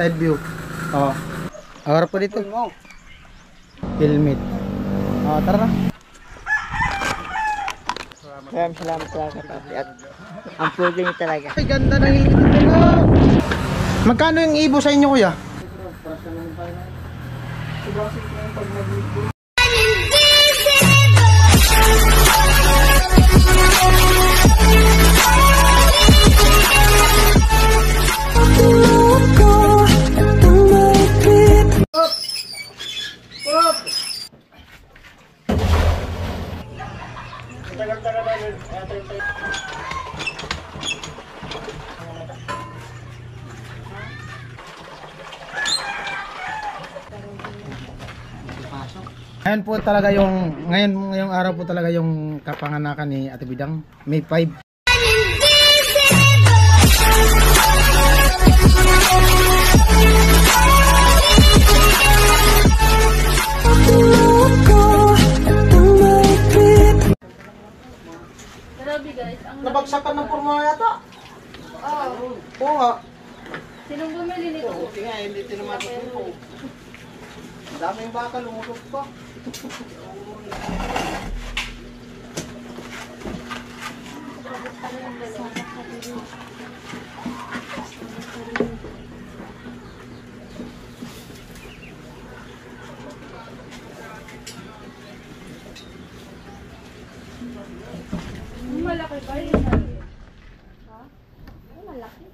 side view. Oh. Awar po dito. Helmet. Oh, tara na. Maraming salamat talaga, papi. At ang pugi niyo talaga. Ay, ganda ng helmet nito. Magkano yung ibo sa inyo, kuya? Ngayon po talaga ngayong araw po talaga yung kapanganakan ni Ate Bidang, May 5. Grabe guys, ang Nabagsakan ng porma yata. Oo nga. sinong bumili nito? Buti nga, hindi tinamatay po. Daming baka, lumulog pa. Malaki pa yun. Ha? Malaki.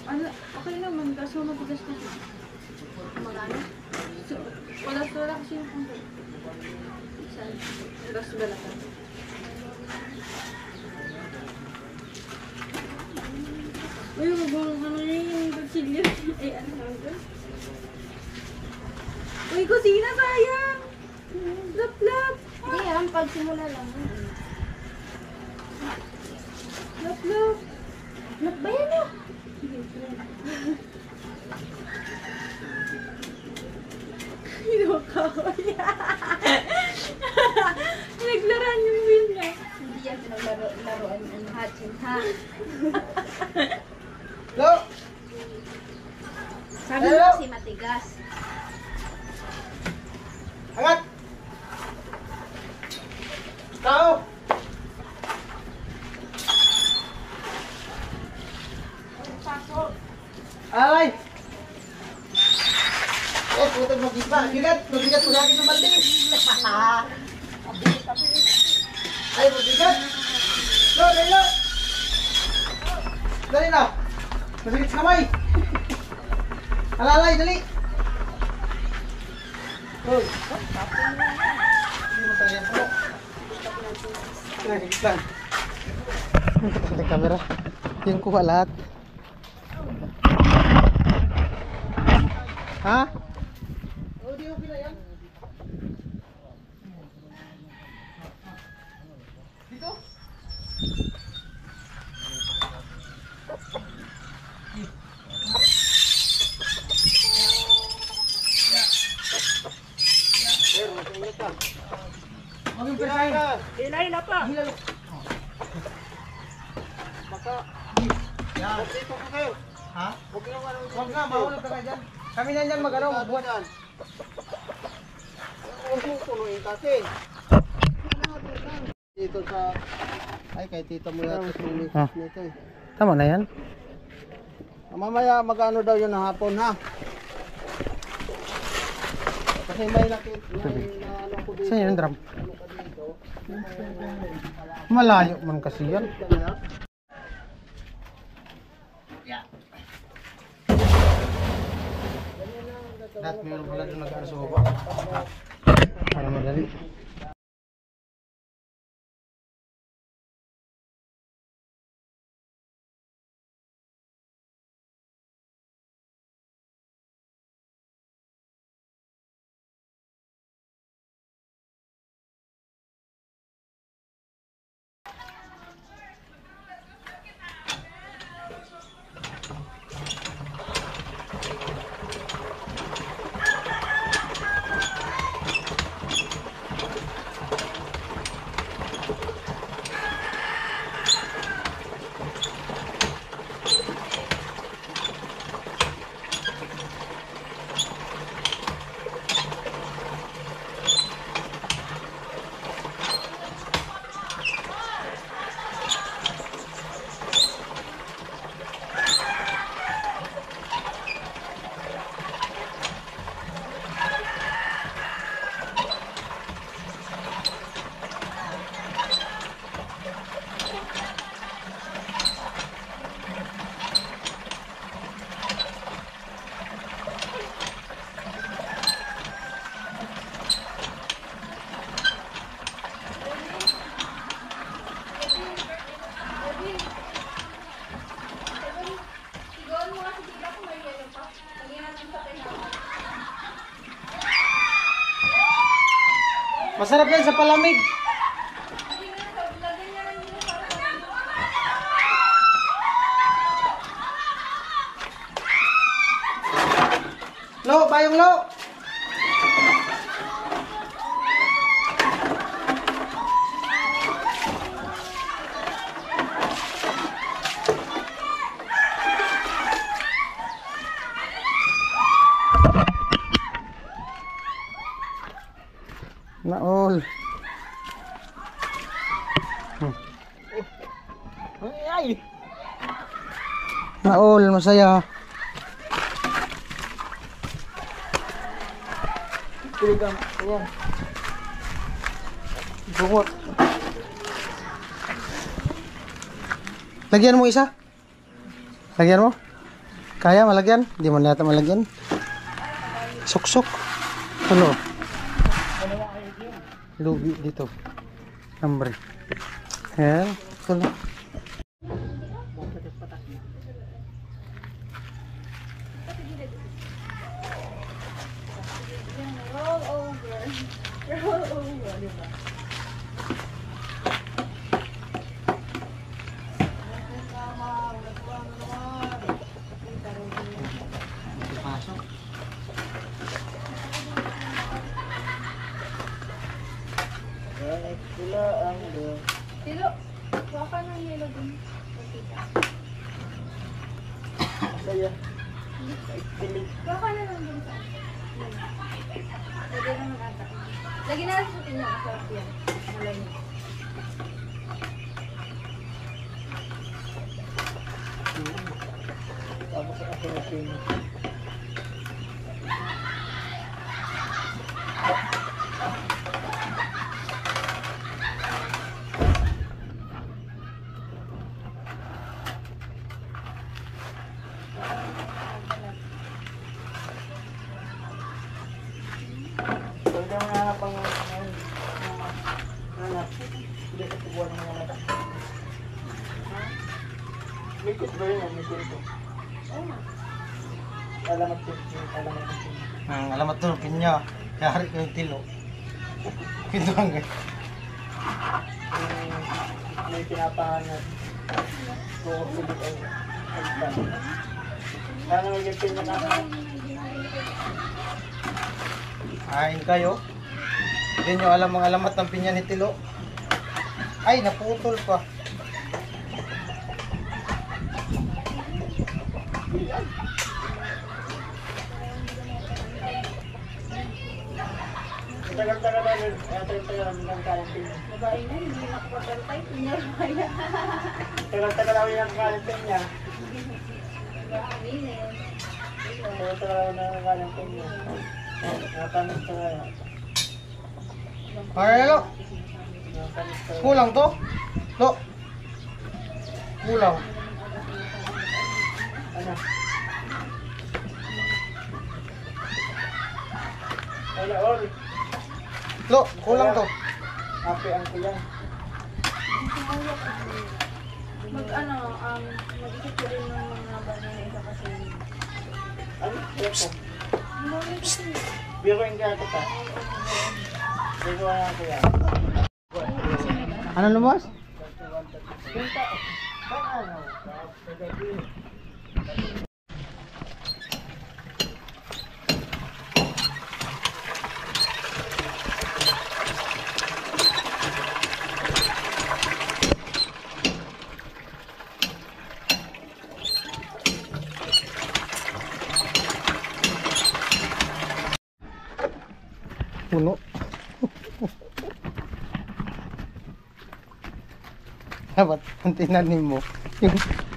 Ano, okay naman, kaso mabigas na siya. Magano? So, wala kasi yung punto. Saan? Ras balatan. Uy, magulong ka na yung bagsilyo. Ay, ano tawag doon? Uy, kusina, sayang! Lap-lap! Hindi yan, pagsimula lang. Lap-lap! Lap ba yan oh? Hinukaw. Naglaran yung wheel niya. Hindi yan pinaglaro-laruan ng hatchin, ha? Hello? Sabi mo Hello? kasi matigas. Angat! Tao! Alay! Eh, putang magiba. Bigat po sa akin ng malding. Ay, mabigat. Lo, dali lo. Dali na. Masigit sa kamay. Alalay, dali. Oh. Hindi mo talaga yan. Pinagigit lang. Sa camera. Yung kuha lahat. Ha? Oh, di okay na yan. Dito? Maging persahin. Hila pa. Hilal. Baka. Yan. Dito ko kayo. Ha? Huwag na, mahulog ka dyan. Kami na dyan mag-ano, buwan. Huwag mo punuin kasi. Dito sa... Ay, kay tita mo yata sumikas nito eh. Tama na yan. Mamaya mag-ano daw yun ng hapon ha. Kasi may nakit... Ano ko dito. Saan yung drum? Malayo man kasi yan. Lahat meron pala doon nag-ano sa baba. Para madali. Masarap yan sa palamig. Lo, bayong lo. Naol. Ay! Naol, masaya. Tuligang, ayan. Bungot. Lagyan mo isa? Lagyan mo? Kaya malagyan? Hindi mo nata malagyan. Suksok. Ano? Lubi dito. Ambre. Ayan. Ito na. Roll over. Roll over, diba? Pula ang Tilo, baka ng yelo din. saya. Baka na lang din sa pwede naman ata. Lagi na lang sa tinya, masarap yan. Malay niya. Tapos ako na sino. Pwede mo na pang anak. Hindi ka tubuan ng mga mata. Mikot ba yun? Mikot ito. Alamat ko. Alamat ko. Alamat to, pinya. Yari ko yung tilo. Ito ang gaya. May pinapangat. Kukulit ay agpan. Kaya magiging pinakakas. Kain kayo. Hindi nyo alam ang alamat ng pinya ni Tilo. Ay, naputol pa. Tagal-tagal namin. Tagal-tagal namin ng karantin. Babae na, hindi na ako pagkantay. Tinya kaya. Tagal-tagal namin ng karantin niya. Aminin. Tagal-tagal namin ng karantin niya. Nakamis ka kaya. Ay, lo. Nakamis ka kaya. Kulang to? Lo. Kulang. Ano? Wala, all. Lo, kulang to. Happy ang kulang. Mag-isip ko rin ng mga bagay na isa kasi. Ano? Wala po. Umulit kasi. Biro yung kaya kita. Biro nga kuya. Ano lumos? Puno. Dapat ang tinanim mo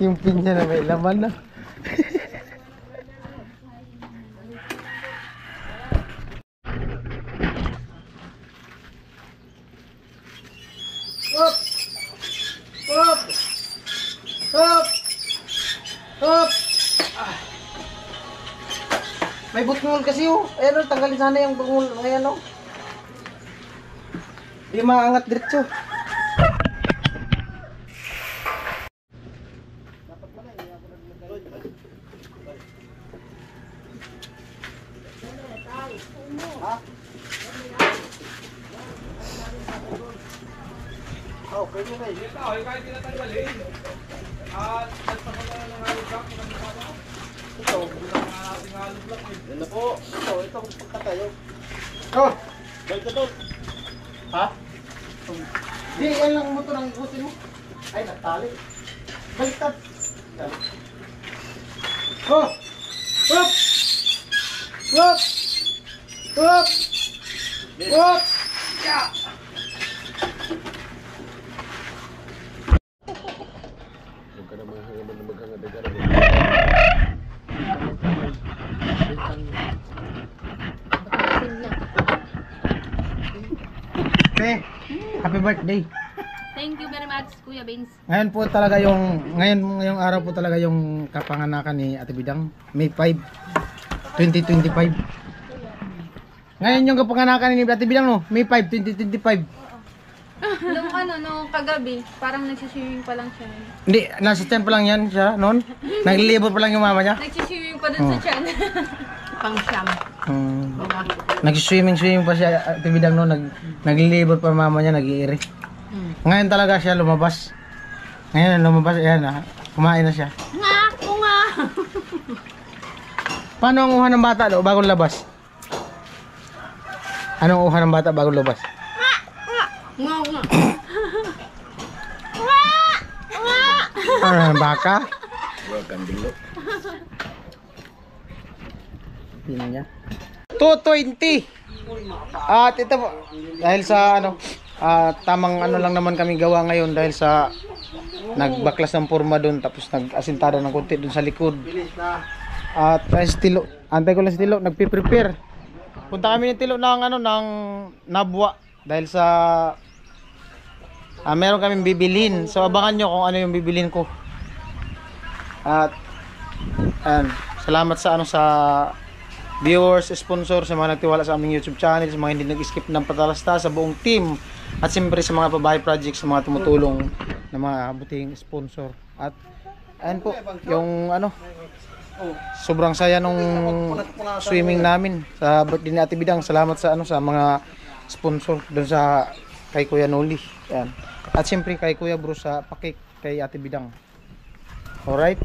yung pinya na may laman na. Up! Up! Up! Up! Ah. May butngol kasi oh. Ayan oh, tanggalin sana yung butngol. Ayan oh. Di maangat diretso. Oh, pwede rin. Ito. Yan na po. Ito punta kayo. Oh! Balik ka doon. Ha? Di, yan lang motor ang ikutin mo. Ay, natali. Baliktad. Yan. Oh! Hop! Hop! Hop! Hop! Ya! Okay. Happy birthday. Thank you very much, Kuya Vince. Ngayon po talaga ngayong araw po talaga yung kapanganakan ni Ate Bidang, May 5, 2025. Ngayon yung kapanganakan ni Ate Bidang, no? May 5, 2025. Nung kagabi, parang nagsiswimming pa lang siya. Hindi, nasa tiyan pa lang yan siya noon. Naglilibot pa lang yung mama niya. Nagsiswimming pa dun sa tiyan. Pang siyam. Nag-swimming pa siya, Ate Bidang, no? Naglilibot pa mama niya, nag-iiri. Ngayon talaga siya lumabas. Ngayon lumabas, ayan na. Kumain na siya. Nga, ako nga. Paano ang uha ng bata do bagong labas? Anong uha ng bata bagong labas? Nga, nga. Baka? Pinya. 220. At ito po, dahil sa tamang lang naman kami gawa ngayon dahil sa nagbaklas ng forma doon tapos nag-asintada ng konti doon sa likod. At Tilo, antay ko lang si Tilo, nagpe-prepare. Punta kami ni Tilo ng ng Nabwa dahil sa meron kaming bibilhin. So abangan nyo kung ano yung bibilhin ko. At salamat sa sa viewers, sponsor, sa mga nagtiwala sa aming YouTube channel, sa mga hindi nag-skip ng patalasta, sa buong team, at siyempre sa mga pabahay projects, sa mga tumutulong na mga buting sponsor. At ayan po, yung sobrang saya nung swimming namin sa birthday ni Ate Bidang. Salamat sa sa mga sponsor doon sa kay Kuya Noli. Ayan. At siyempre kay Kuya Bruce sa pakik kay Ate Bidang. Alright.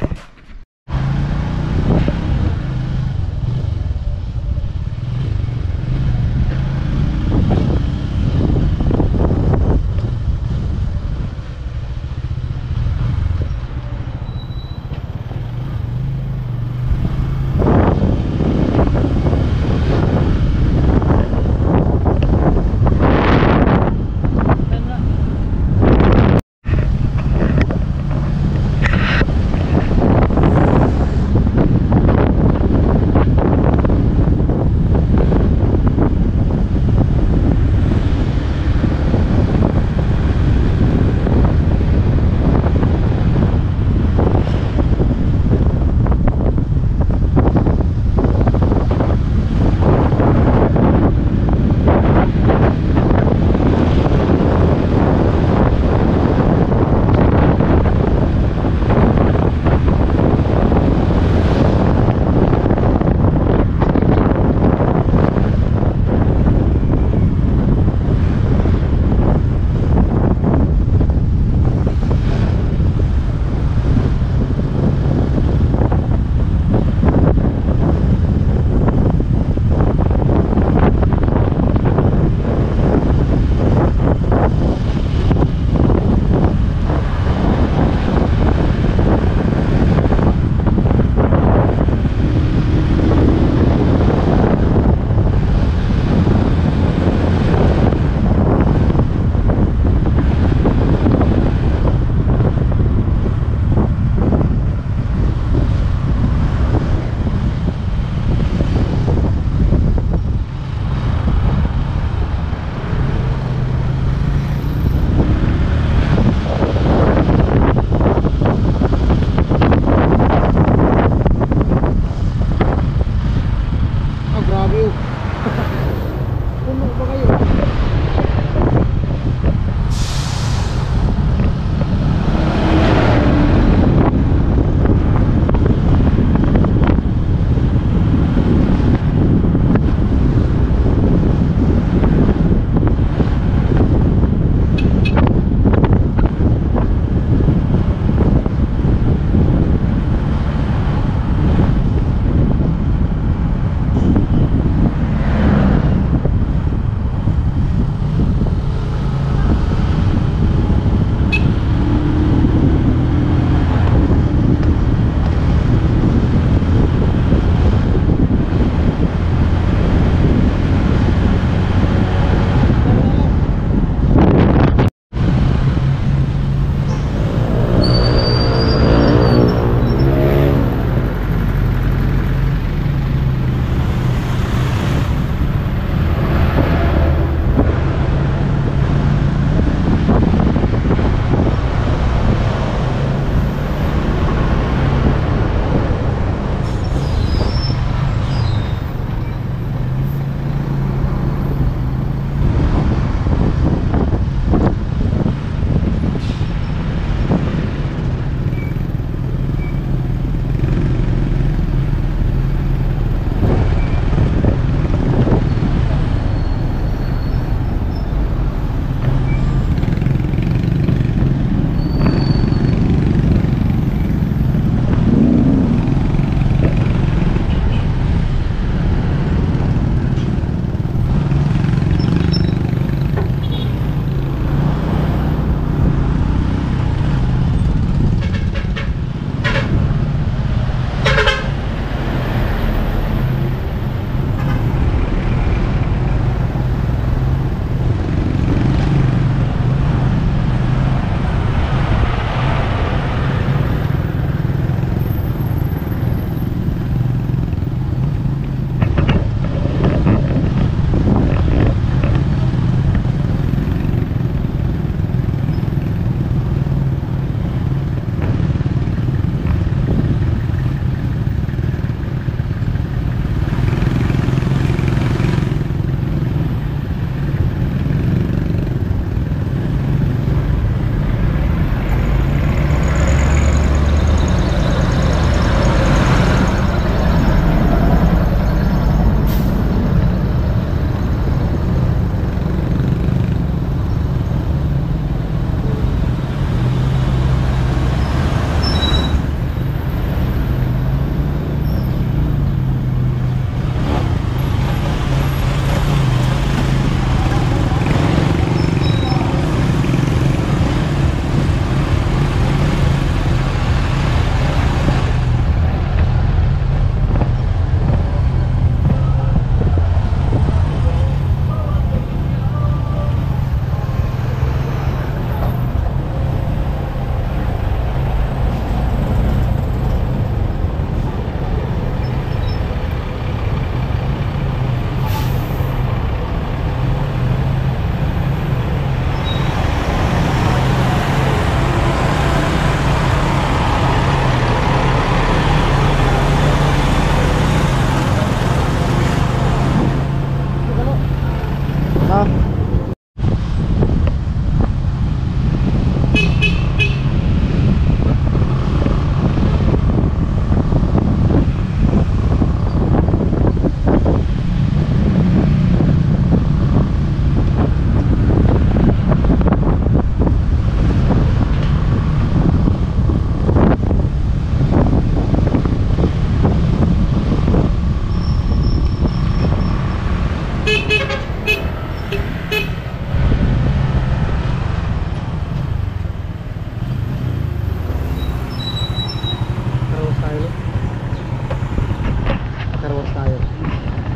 magkarwas tayo.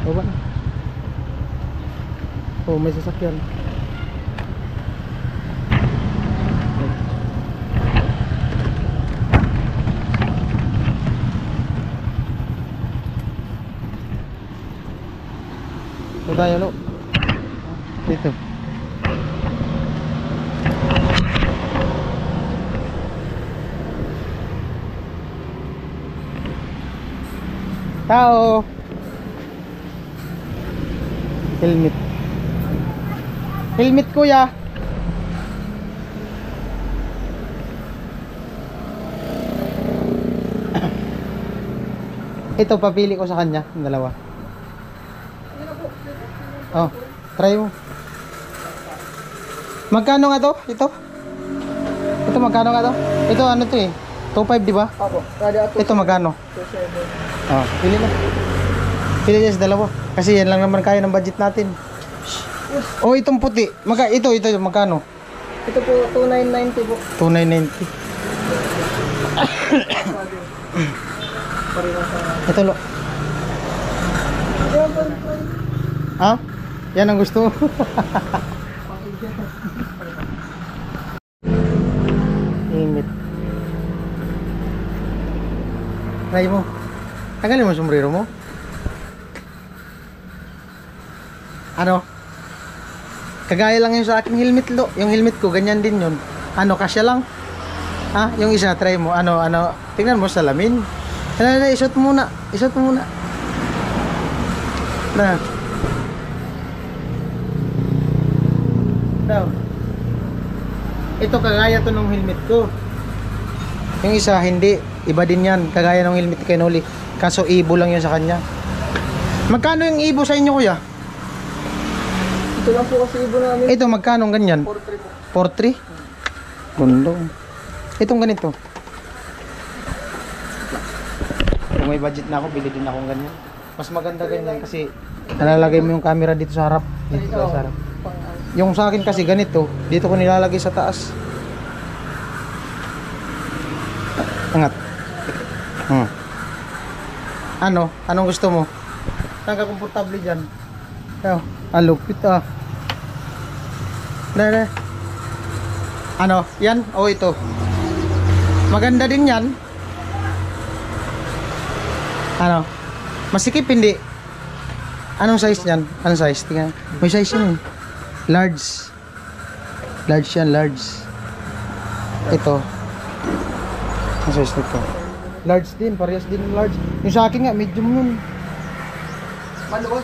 Baba na. Oh, may sasakyan. Ito tayo, lo. Dito. Tao. Helmet. Helmet kuya. Ito papili ko sa kanya, yung dalawa. Oh, try mo. Magkano nga to? Ito? Ito magkano nga to? Ito ano to eh? 2.5 di ba? Opo. Kaya ato. Ito magkano? 27. Oh, pili na. Pili niya sa dalawa. Kasi yan lang naman kaya ng budget natin. Oh, itong puti. Ito magkano? Ito po, 2990 po. 2,990. Ito lo. Ha? Yan ang gusto mo. Init. Try mo. Tanggalin mo yung sombrero mo. Ano? Kagaya lang yun sa aking helmet lo. Yung helmet ko, ganyan din yun. Ano, kasya lang. Ha? Yung isa, try mo. Ano. Tingnan mo sa salamin. Ano, isot mo muna. Isot mo muna. Na. Daw. Ito kagaya to ng helmet ko. Yung isa hindi, iba din yan. Kagaya ng helmet kay Noli. Kaso ibo lang yun sa kanya. Magkano yung ibo sa inyo kuya? Ito lang po kasi ibo namin. Ito magkano ganyan? 43 po. 43? Gundo. Itong ganito. Kung may budget na ako, bili din akong ganyan. Mas maganda ganyan kasi nalalagay mo yung camera dito sa harap. Dito sa harap. Yung sa akin kasi ganito, dito ko nilalagay sa taas. Angat. Ano? Anong gusto mo? Saan ka komportable dyan? Alupit ah. Dada. Ano? Yan? O ito? Maganda din yan. Ano? Masikip hindi? Anong size yan? Anong size? Tingnan. May size yan eh. Large. Large yan, large. Ito. Ang size nito. Large din, parehas din ng large. Yung sa akin nga, medium yun. Maluwag.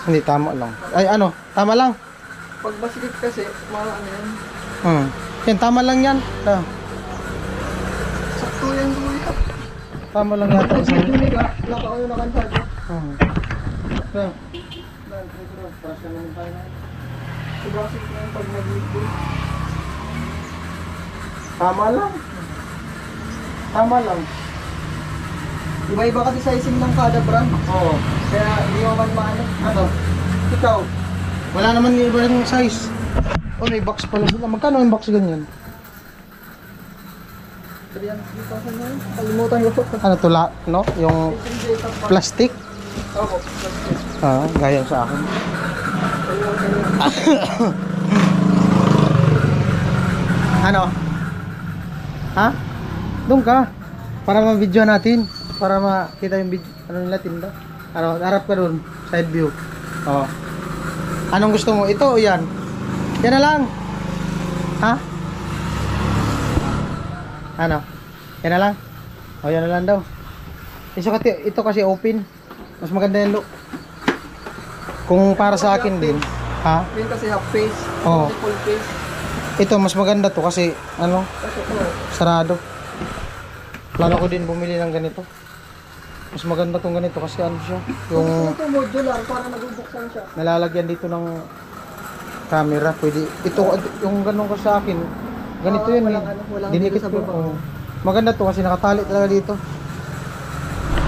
Hindi, tama lang. Ay, ano? Tama lang. Pag masikip kasi, mga ano yan. Yan, tama lang yan. Sakto yan kuya. Tama lang yata. Wala pa kayo nakantado. Sobrang sikip na yung pag nag-liquid. Tama lang. Tama lang. Iba-iba kasi sizing ng kada brand. Oo. Kaya hindi mo man maano. Ano? Ikaw? Wala naman yung iba yung size. Oh, may box pala sila. Magkano yung box ganyan? 300,000 na yun. Kalimutan ko. Ano to no? Yung plastic? Opo. Gaya sa akin. Ano? Ha? Doon ka. Para ma-video natin. Para makita yung video. Ano nila tinda? Ano? Harap ka doon. Side view. Oh. Anong gusto mo? Ito o yan? Yan na lang. Ha? Ano? Yan na lang? O yan na lang daw. Ito kasi open. Mas maganda yung look. Kung para sa akin din. Ha? Yun kasi half face. Oo. Full face. Ito mas maganda to kasi ano? Sarado. Plano ko din bumili ng ganito. Mas maganda tong ganito kasi ano siya. Yung Ito modular para nabubuksan siya. nalalagyan dito ng camera. Pwede. Ito yung ganun ko sa akin. Ganito yun. walang Dinikit dito sa ko. baba. Oo. Maganda to kasi nakatali talaga dito.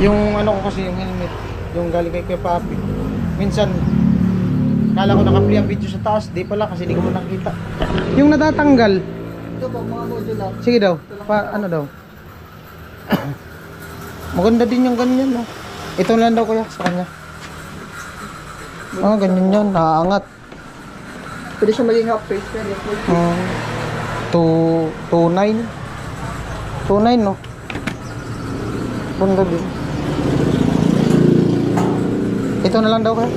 Yung ano ko kasi yung helmet. Yung galing kay Kuya Papi. Minsan kala ko naka-play ang video sa taas. Di pala kasi di ko mo nakita. Yung natatanggal. Ito po mga modular. Sige daw. Ano daw? Maganda din yung ganyan no. Ito lang daw kuya sa kanya. Ganyan yan, naaangat. Pwede siya maging half face. Pwede. 2.9 2.9 no? Bunda din. Ito na lang daw kaya?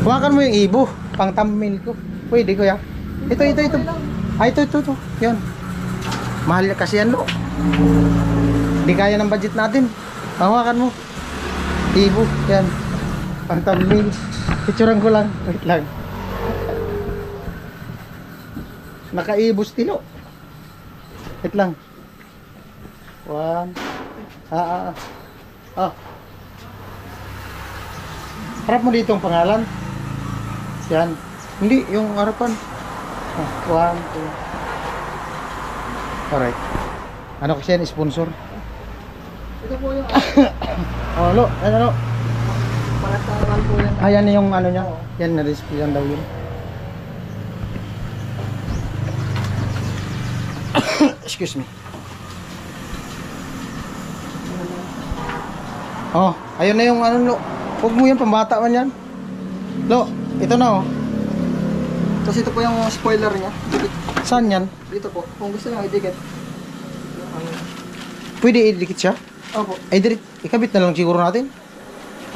Hawakan mo yung ibo, pang thumbnail ko. Pwede kuya. Ito. Ito. Yan. Mahal kasi yan lo. Hindi kaya ng budget natin. Hawakan mo. Ibo, yan. Pang thumbnail. Picturean ko lang. Wait lang. Naka-ibo stilo. Wait lang. 1. Harap mo dito ang pangalan. Yan. Hindi, yung harapan. 1, 2. Alright. Ano kasi yan, sponsor? Ito po yung Lo, ano? para sa wall po yan. Ayan yung ano niya. Yan, na-display lang daw yun. Excuse me. Ayun na yung ano, Lo. Huwag mo yan, pambata man yan. Lo, ito na Tapos ito po yung spoiler niya. Dikit. Saan yan? Dito po. Kung gusto nyo, idikit. Pwede idikit siya? Opo. Ay, ikabit na lang siguro natin.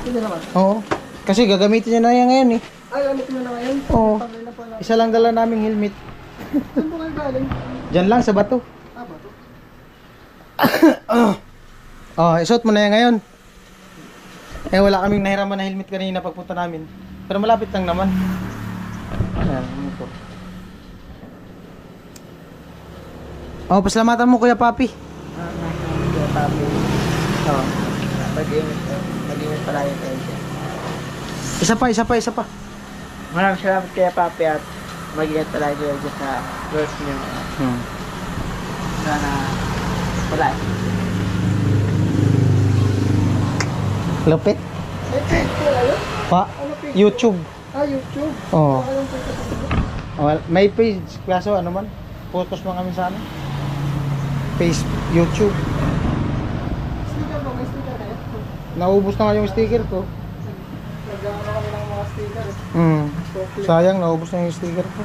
Hindi naman. Oo. Kasi gagamitin niya na yan ngayon eh. Ay, gamit nyo na ngayon. Oo. Pagay na po na. Isa lang dala naming helmet. Saan po kayo galing? Diyan lang sa bato. Ba to? Isuot mo na yan ngayon. Wala kaming nahiraman na helmet kanina pagpunta namin. Pero malapit lang naman. Ayan, ito. Pasalamatan mo Kuya Papi. Kaya papi. Mag-ingat palagi tayo siya. Isa pa. Maraming salamat kaya papi at mag-ingat palagi tayo dyan sa girls niyo. Sana wala. Lupit. Pa, YouTube. YouTube. Oo. May page, kaso ano man, focus mo kami sa ano. Face, YouTube. Sticker po, may sticker kayo. Naubos na nga yung sticker ko. Nag-ano kami ng mga sticker. Sayang, naubos na yung sticker ko.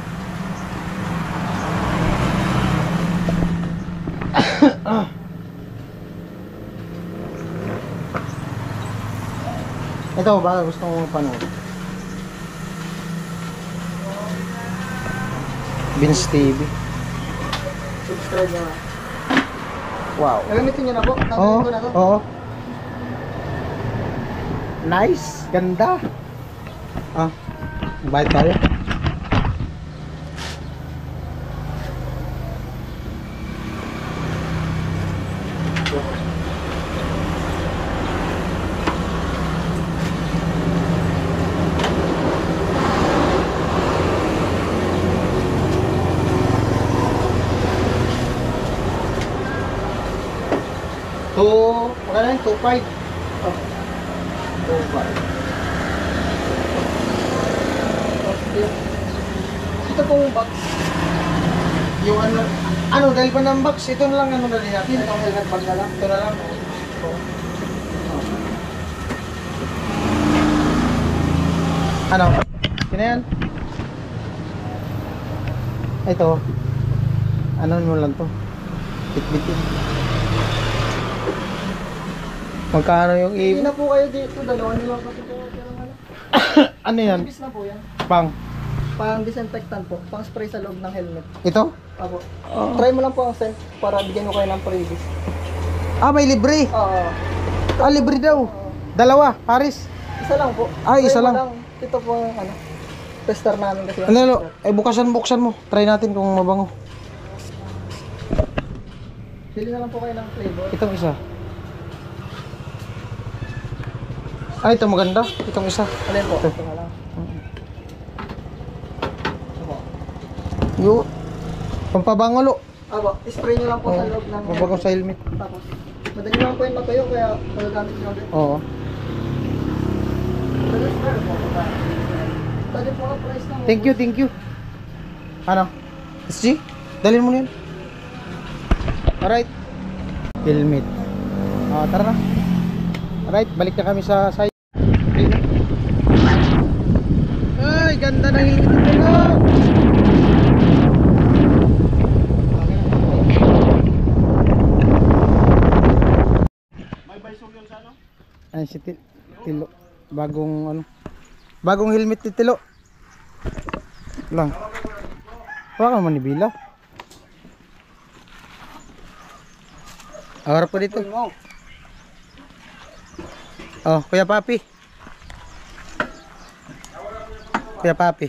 Ito, baka gusto mo panood. Vince TV. Subscribe nyo na. Wow. Gagamitin nyo na po. Oo, Tanggalin ko na to. oo. Nice, ganda. Bayad tayo. Magkano yun? 2.5. 2.5. Ito pong box. Yung ano, dahil pa ng box, ito na lang ano na rin natin. Itong helmet bag na lang. Ito na lang. Ano? Sino yan? Ito. Ano mo lang to? Bitbitin. Magkano yung Hindi na po kayo dito. Dalawa nyo lang kasi po. Ano yan? Ibis na po yan. Pang. Pang disinfectant po. Pang spray sa loob ng helmet. Ito? Apo. Try mo lang po ang scent para bigyan mo kayo ng freebies. May libre. Oo. Libre daw. Dalawa, Paris. Isa lang po. Ay, isa Try mo lang. Ito po ang ano. Tester namin kasi. Ano, buksan mo. Try natin kung mabango. Pili na lang po kayo ng flavor. Itong isa. Ito maganda. Itong isa. Alin po? Ito. Ito na lang. Apo. Yo. Pampabango lo. Apo. Spray nyo lang po sa loob ng Mabango sa helmet. Tapos. Madali lang po yung matuyo kaya magagamit nyo ulit. Oo. Dali po ang price ng Thank you. Ano? SG? Dalhin mo na yan. Alright. helmet. Tara na. Alright, balik na kami sa site. Ay, ganda ng helmet nito. May baysog yun sa ano? Ay, si Tilo. Bagong helmet ni Tilo. Lang. Wala ka man ni Bila. Harap ko dito. Oh, Kuya Papi. Kuya Papi.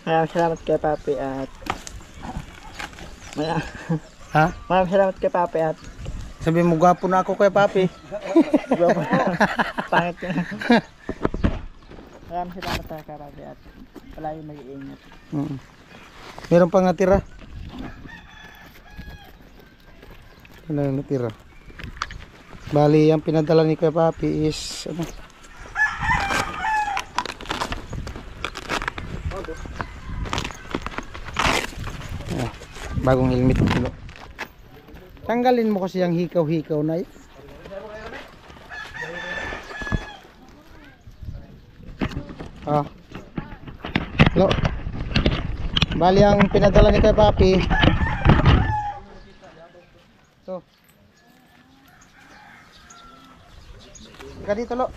Maraming salamat kay Papi at Ha? maraming salamat kay Papi at Sabi mo, gwapo na ako, Kuya Papi. pangit ka. Maraming salamat kay Papi at palagi mag-iingat. Meron pang natira. Ano yung natira? Bali, ang pinadala ni Kuya Papi is ano? Bagong helmet nito. Tanggalin mo kasi yung hikaw-hikaw na yun. Lo. Bali ang pinadala ni Kuya Papi. So. Ka dito, Lo.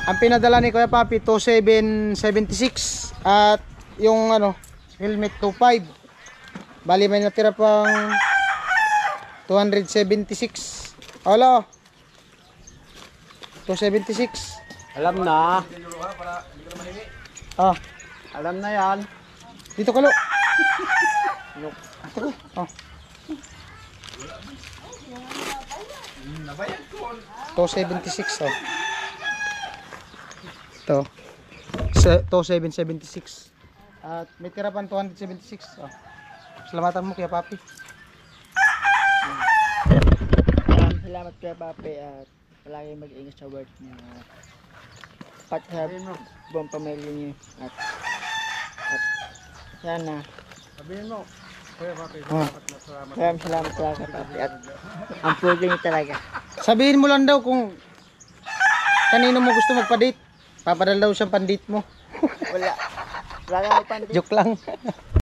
Ang pinadala ni Kuya Papi 2776 at yung ano helmet 25. Bali may natira pang 276. Hello. 276. Alam na. Alam na yan. Dito ka, Lo. Dito ka. 276 oh. Ito. 2776. At may tira pang 276 oh. Salamatan mo Kuya Papi. Maraming salamat kay Papi at palagi mag-iingat sa work niya. Pat sa buong pamilya niyo at sana Sabihin mo. Kuya Papi, maraming salamat talaga kay Papi at ang puso niyo talaga. sabihin mo lang daw kung kanino mo gusto magpa-date. Papadala daw siyang pan-date mo. Wala. Wala kang pandit. Joke lang.